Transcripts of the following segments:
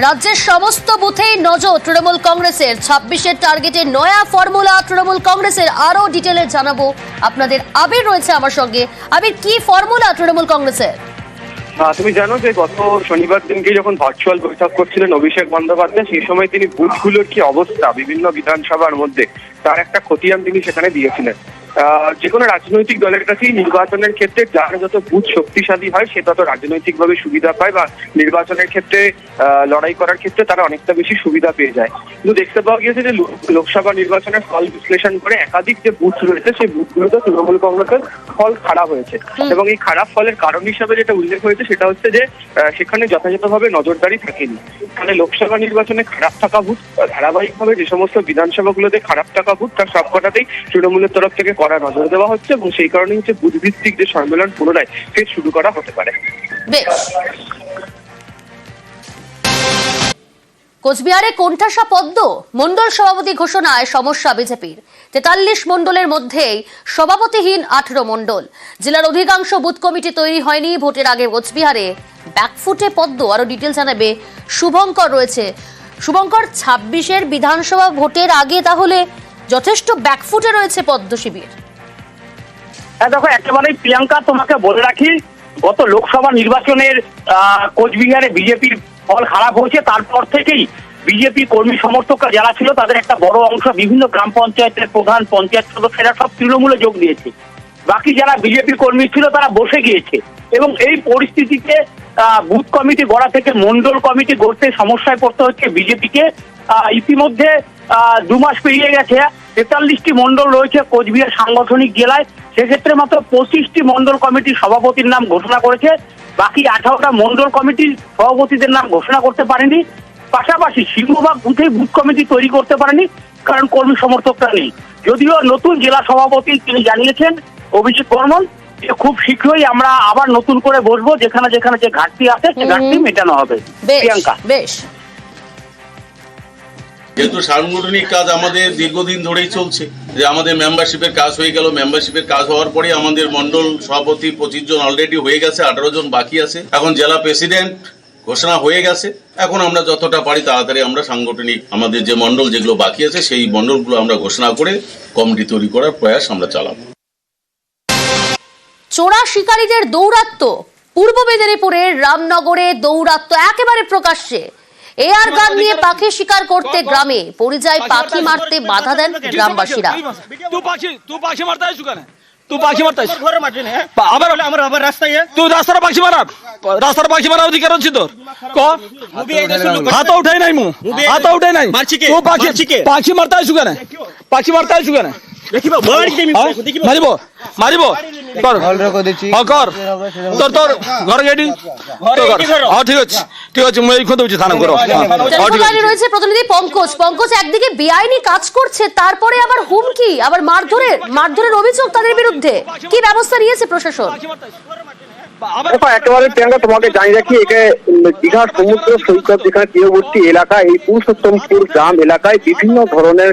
রাজ্যের সমস্ত বুথেই নজর তৃণমূল কংগ্রেসের 26-এর টার্গেটে নয়া ফর্মুলা তৃণমূল কংগ্রেসের। আরো ডিটেলে জানাবো আপনাদের। আবির রয়েছে আমার সঙ্গে। আবির, কি ফর্মুলা তৃণমূল কংগ্রেসের? তুমি জানো যে গত শনিবার দিনকে যখন ভার্চুয়াল বৈঠক করছিলেন অভিষেক বন্দ্যোপাধ্যায়, সেই সময় তিনি বুথগুলোর কি অবস্থা বিভিন্ন বিধানসভার মধ্যে তার একটা খতিয়ান তিনি সেখানে দিয়েছিলেন। যে কোনো রাজনৈতিক দলের কাছেই নির্বাচনের ক্ষেত্রে যার যত বুথ শক্তিশালী হয় সে তত রাজনৈতিকভাবে সুবিধা পায় বা নির্বাচনের ক্ষেত্রে লড়াই করার ক্ষেত্রে তারা অনেকটা বেশি সুবিধা পেয়ে যায়। কিন্তু দেখতে পাওয়া গিয়েছে যে লোকসভা নির্বাচনের ফল বিশ্লেষণ করে একাধিক যে বুথ রয়েছে সেই বুথগুলোতে তৃণমূল কংগ্রেসের ফল খারাপ হয়েছে, এবং এই খারাপ ফলের কারণ হিসাবে যেটা উল্লেখ হয়েছে সেটা হচ্ছে যে সেখানে যথাযথভাবে নজরদারি থাকেনি। মানে লোকসভা নির্বাচনে খারাপ থাকা বুথ ধারাবাহিকভাবে যে সমস্ত বিধানসভাগুলোতে খারাপ থাকা বুথ তার সবকটাতেই তৃণমূলের তরফ থেকে কড়া নজর দেওয়া হচ্ছে, এবং সেই কারণে হচ্ছে বুথ ভিত্তিক যে সম্মেলন পুনরায় ফের শুরু করা হতে পারে। কোচবিহারে কোণঠাসা পদ্ম মন্ডল সভাপতি ঘোষণায় সমস্যা বিজেপির। 43 মন্ডলের মধ্যেই সভাপতিহীন 18 মন্ডল। জেলার অধিকাংশ বুথ কমিটি তৈরি হয়নি। ভোটের আগে কোচবিহারে ব্যাকফুটে পদ্ম। আরো ডিটেল জানাবে শুভঙ্কর রয়েছে। শুভঙ্কর, 26-এর বিধানসভা ভোটের আগে তাহলে যথেষ্ট ব্যাকফুটে রয়েছে পদ্ম শিবির। হ্যাঁ দেখো, একেবারেই প্রিয়াঙ্কা, তোমাকে বলে রাখি, গত লোকসভা নির্বাচনের কোচবিহারে বিজেপির ফল খারাপ হয়েছে। তারপর থেকেই বিজেপি কর্মী সমর্থকরা যারা ছিল তাদের একটা বড় অংশ বিভিন্ন গ্রাম পঞ্চায়েতের প্রধান, পঞ্চায়েত সদস্যরা সব তৃণমূলে যোগ দিয়েছে। বাকি যারা বিজেপি কর্মী ছিল তারা বসে গিয়েছে, এবং এই পরিস্থিতিতে বুথ কমিটি গড়া থেকে মন্ডল কমিটি গড়তে সমস্যায় পড়তে হচ্ছে বিজেপিকে। ইতিমধ্যে 2 মাস পেরিয়ে গেছে, 43টি মন্ডল রয়েছে কোচবিহার সাংগঠনিক জেলায়। সেক্ষেত্রে মাত্র 25টি মন্ডল কমিটির সভাপতির নাম ঘোষণা করেছে। বাকি 18টা মন্ডল কমিটির সভাপতিদের নাম ঘোষণা করতে পারেনি। পাশাপাশি সিংহভাগ বুথে বুথ কমিটি তৈরি করতে পারেনি, কারণ কর্মী সমর্থকরা নেই। যদিও নতুন জেলা সভাপতি তিনি জানিয়েছেন, অভিজিৎ বর্মন, যে খুব শীঘ্রই আমরা আবার নতুন করে বসবো, যেখানে যেখানে যে ঘাটতি আছে সে ঘাটতি মেটানো হবে। প্রিয়াঙ্কা, বেশ। যেহেতু সাংগঠনিক কাজ আমাদের দীর্ঘদিন ধরেই চলছে, যে আমাদের মেম্বারশিপের কাজ হয়ে গেল। মেম্বারশিপের কাজ হওয়ার পরে আমাদের মন্ডল সভাপতি 25 জন অলরেডি হয়ে গেছে, 18 জন বাকি আছে। এখন জেলা প্রেসিডেন্ট ঘোষণা হয়ে গেছে। এখন আমরা যতটা পারি তাড়াতাড়ি আমরা সাংগঠনিক আমাদের যে মন্ডল যেগুলো বাকি আছে সেই মন্ডলগুলো আমরা ঘোষণা করে কমিটি তৈরি করার প্রয়াস আমরা চালাবো। চোরা শিকারীদের দৌরাত্ম্য পূর্ব মেদিনীপুরের রামনগরে দৌরাত্ম্য একেবারে প্রকাশ্যে। এআর গান নিয়ে পাখি শিকার করতে গ্রামে পরিযায়ী পাখি মারতে বাধা দেন গ্রামবাসীরা। तू पाखी मारताय आबर रास्ता तू रास्ता पाखी मारा अधिकार ଅଛି তোর हात उठाय नाही मु हात उठाय नाही तू पाखी मारताय सुगाने पाखी मारताय सुगाने देखिबा मारिब मारिब कर कर তোর তোর ঘর গেডি হ্যাঁ ঠিক আছে ঠিক আছে মই এখন দউছি থানা করো। টেলিফোনে রয়েছে প্রতিনিধি পঙ্কজ। পঙ্কজ, একদিকে বেআইনি কাজ করছে, তারপরে আবার হুমকি, আবার মারধরের অভিযোগ তাদের বিরুদ্ধে। কি ব্যবস্থা নিয়েছে প্রশাসন? একেবারে প্রিয়াঙ্কা, তোমাকে জানিয়ে রাখি, একে দীঘার সমুদ্র সৈকত যেখানে তীরবর্তী এলাকা, এই পুরুষোত্তমপুর গ্রাম এলাকায় বিভিন্ন ধরনের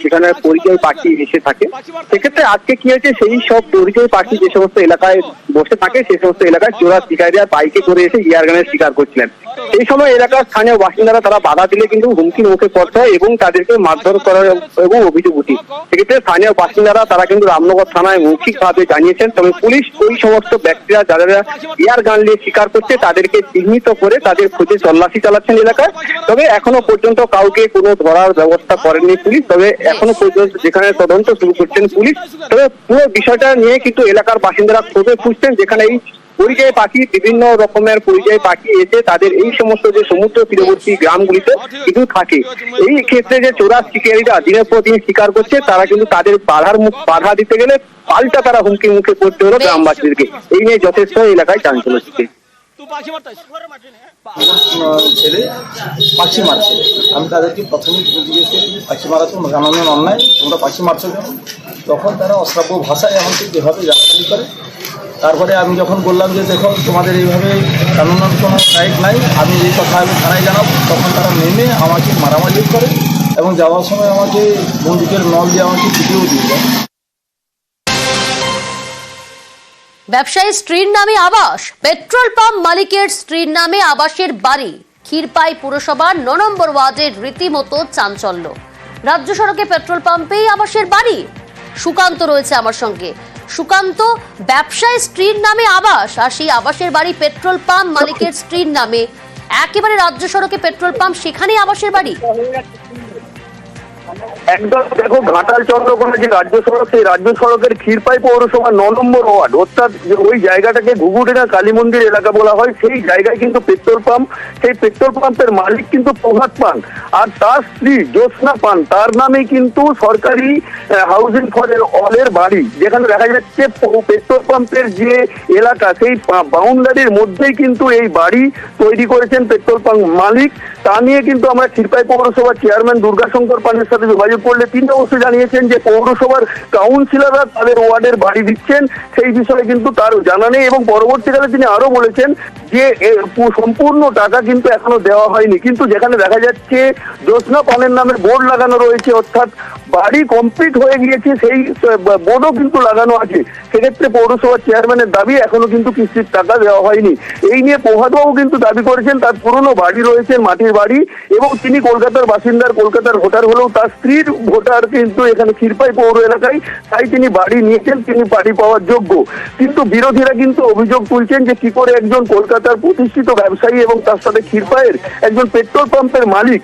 সেখানে পরিযায়ী পাখি এসে থাকে। সেক্ষেত্রে আজকে কি হয়েছে, সেই সব পরিযায়ী পাখি যে সমস্ত এলাকায় বসে থাকে সেই সমস্ত এলাকায় চোরা শিকারীরা বাইকে করে এসে ইয়ার গানের শিকার করছিলেন। এই সময় এলাকার স্থানীয় বাসিন্দারা তারা বাধা দিলে কিন্তু হুমকির মুখে পড়তে হয় এবং তাদেরকে মারধর করার এবং অভিযোগ উঠি। সেক্ষেত্রে স্থানীয় বাসিন্দারা তারা কিন্তু রামনগর থানায় মৌখিকভাবে জানিয়েছেন। তবে পুলিশ ওই সমস্ত ব্যক্তিরা যারা এয়ার গান নিয়ে শিকার করছে তাদেরকে চিহ্নিত করে তাদের খোঁজে তল্লাশি চালাচ্ছেন এলাকায়। তবে এখনো পর্যন্ত কাউকে কোনো ধরার ব্যবস্থা করেনি পুলিশ। তবে এখনো পর্যন্ত যেখানে তদন্ত শুরু করছেন পুলিশ, তবে পুরো বিষয়টা নিয়ে কিন্তু এলাকার বাসিন্দারা ক্ষোভে ফুঁসছেন, যেখানে এই পরিযায়ী পাখি, বিভিন্ন রকমের পরিযায়ী পাখি এসে তাদের এই সমস্ত যে সমুদ্র তীরবর্তী গ্রামগুলিতে কিন্তু থাকে। এই ক্ষেত্রে যে চোরা শিকারীরা দিনের পর দিন শিকার করছে, তারা কিন্তু তাদের বাধা দিতে গেলে পাল্টা তারা হুমকির মুখে পড়তে হলো গ্রামবাসীদেরকে। এই নিয়ে যথেষ্ট এলাকায় চাঞ্চল্য হচ্ছে। ছেলে পাখি মারছে, আমি তাদেরকে প্রথমে জিজ্ঞেস করি পাখি মারা তো জানানো অন্যায়, তোমরা পাখি মারছো কেন? তখন তারা অশ্রাব্য ভাষায় আমাকে যেভাবে গালাগালি করে। তারপরে আমি যখন বললাম যে দেখো তোমাদের এইভাবে কানুনের কোনো রাইট নাই, আমি এই কথা আমি থানায় জানাবো, তখন তারা নেমে আমাকে মারামারি করে এবং যাওয়ার সময় আমাকে বন্দুকের নল দিয়ে আমাকে পিটিয়েও দিয়ে দেয়। ব্যবসায়ী স্ত্রীর নামে আবাস, পেট্রোল পাম্প মালিকের স্ত্রীর নামে আবাসের বাড়ি, ক্ষীরপাই পুরসভার 9 নম্বর ওয়ার্ডের রীতিমতো চাঞ্চল্য। রাজ্য সড়কে পেট্রোল পাম্পেই আবাসের বাড়ি। সুকান্ত রয়েছে আমার সঙ্গে। সুকান্ত, ব্যবসায়ী স্ত্রীর নামে আবাস, আর সেই আবাসের বাড়ি পেট্রোল পাম্প মালিকের স্ত্রীর নামে, একেবারে রাজ্য সড়কে পেট্রোল পাম্প, সেখানেই আবাসের বাড়ি। একদম দেখো, ঘাটাল চন্দ্রকোনা যে রাজ্য সড়ক, সেই রাজ্য সড়কের ক্ষীরপাই পৌরসভা 9 নম্বর ওয়ার্ড, অর্থাৎ ওই জায়গাটাকে ঘুঘুডিনা কালী মন্দির এলাকা বলা হয়। সেই জায়গায় কিন্তু পেট্রোল পাম্প, সেই পেট্রোল পাম্পের মালিক কিন্তু প্রভাত পান, আর তার স্ত্রী জ্যোৎস্না পান, তার নামে কিন্তু সরকারি হাউজিং ফর অলের বাড়ি, যেখানে দেখা যাচ্ছে পেট্রোল পাম্পের যে এলাকা, সেই বাউন্ডারির মধ্যেই কিন্তু এই বাড়ি তৈরি করেছেন পেট্রোল পাম্প মালিক। তা নিয়ে কিন্তু আমরা ক্ষীরপাই পৌরসভার চেয়ারম্যান দুর্গাশঙ্কর পানের সাথে যোগাযোগ করলে তিনি অবশ্যই জানিয়েছেন যে পৌরসভার কাউন্সিলররা তাদের ওয়ার্ডের বাড়ি দিচ্ছেন, সেই বিষয়ে কিন্তু তার জানা নেই। এবং পরবর্তীকালে তিনি আরো বলেছেন যে সম্পূর্ণ টাকা কিন্তু এখনো দেওয়া হয়নি, কিন্তু যেখানে দেখা যাচ্ছে জ্যোৎস্না পানের নামে বোর্ড লাগানো রয়েছে, অর্থাৎ বাড়ি কমপ্লিট হয়ে গিয়েছে, সেই বোর্ডও কিন্তু লাগানো আছে। সেক্ষেত্রে পৌরসভার চেয়ারম্যানের দাবি এখনো কিন্তু কিস্তির টাকা দেওয়া হয়নি। এই নিয়ে প্রভাতবাবু কিন্তু দাবি করেছেন তার পুরনো বাড়ি রয়েছে, মাটির বাড়ি, এবং তিনি কলকাতার বাসিন্দার, কলকাতার ভোটার হলেও তার স্ত্রীর ভোটার কিন্তু এখানে ক্ষীরপাই পৌর এলাকায়, তাই তিনি বাড়ি নিয়েছেন, তিনি বাড়ি পাওয়ার যোগ্য। কিন্তু বিরোধীরা কিন্তু অভিযোগ তুলছেন যে কি করে একজন কলকাতার প্রতিষ্ঠিত ব্যবসায়ী এবং তার সাথে ক্ষীরপাইয়ের একজন পেট্রোল পাম্পের মালিক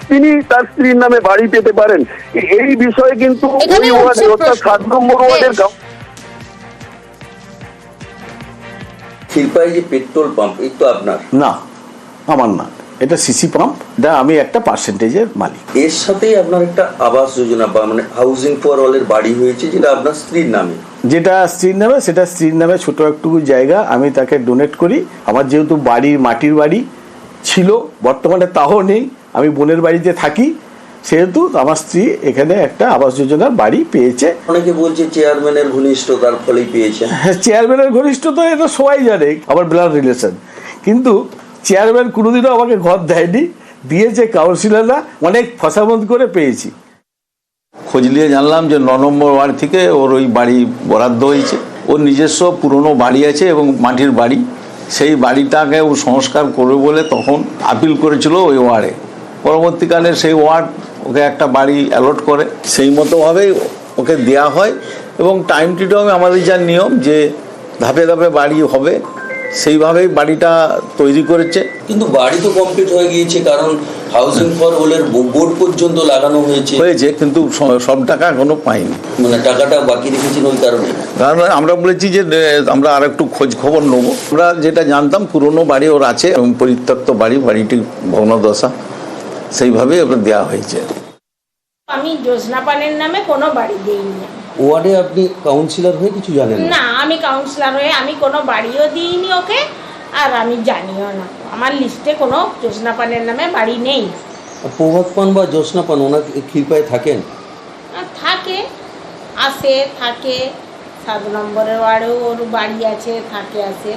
তিনি তার স্ত্রীর নামে বাড়ি পেতে পারেন। এই বিষয়ে কিন্তু ওই ওয়ার্ডে, অর্থাৎ 7 নম্বর ওয়ার্ডের ক্ষীরপাই যে পেট্রোল পাম্প, এই তো আপনার না, আমার না, এটা সিসি পাম্প, আমি একটা পার্সেন্টেজের মালিক। এর সাথেই আপনার একটা আবাস যোজনা বা মানে হাউজিং ফর অলের বাড়ি হয়েছে, যেটা আপনার স্ত্রীর নামে। যেটা স্ত্রীর নামে, সেটা স্ত্রীর নামে ছোট একটুকু জায়গা আমি তাকে ডোনেট করি। আমার যেহেতু বাড়ি মাটির বাড়ি ছিল, বর্তমানে তাও নেই, আমি বোনের বাড়িতে থাকি, সেহেতু আমার স্ত্রী এখানে একটা আবাস যোজনার বাড়ি পেয়েছে। অনেকে বলছে চেয়ারম্যানের ঘনিষ্ঠতার ফলেই পেয়েছে। হ্যাঁ, চেয়ারম্যানের ঘনিষ্ঠতা এটা সবাই জানে, আমার ব্লাড রিলেশন, কিন্তু চেয়ারম্যান কোনোদিনও আমাকে ঘর দেয়নি, দিয়েছে কাউন্সিলররা, অনেক ফসামত করে পেয়েছি। খোঁজ নিয়ে জানলাম যে 9 নম্বর ওয়ার্ড থেকে ওর ওই বাড়ি বরাদ্দ হয়েছে। ওর নিজস্ব পুরনো বাড়ি আছে এবং মাটির বাড়ি, সেই বাড়িটাকে ও সংস্কার করবে বলে তখন আপিল করেছিল ওই ওয়ার্ডে। পরবর্তীকালে সেই ওয়ার্ড ওকে একটা বাড়ি অ্যালট করে, সেই মতোভাবেই ওকে দেয়া হয়। এবং টাইম টু টাইম আমাদের যা নিয়ম যে ধাপে ধাপে বাড়ি হবে, সেইভাবেই বাড়িটা তৈরি করেছে। কিন্তু বাড়ি তো কমপ্লিট হয়ে গিয়েছে, কারণ হাউজিং ফর অলের বোর্ড পর্যন্ত লাগানো হয়েছে, কিন্তু সব টাকা এখনো পাইনি, মানে টাকাটা বাকি রেখেছেন ওই কারণে। কারণ আমরা বলেছি যে আমরা আর একটু খোঁজ খবর নেবো। আমরা যেটা জানতাম পুরনো বাড়ি ওর আছে এবং পরিত্যক্ত বাড়ি, বাড়িটি ভগ্নদশা, সেইভাবেই ওটা দেওয়া হয়েছে। আমি জ্যোৎস্না পানের নামে কোনো বাড়ি দিইনি। ওয়ার্ডে আপনি কাউন্সিলর হয়ে কিছু জানেন না, আমি কাউন্সিলর হয়ে আমি কোনো বাড়িও দিইনি ওকে, আর আমি জানিও না, আমার লিস্টে কোনো জ্যোৎস্না পানের নামে বাড়ি নেই। প্রভাত পান বা জ্যোৎস্না পান ওনার ক্ষীরপাই থাকেন? থাকে, আসে, থাকে, 7 নম্বরের ওয়ার্ডেও ওর বাড়ি আছে, থাকে, আসে।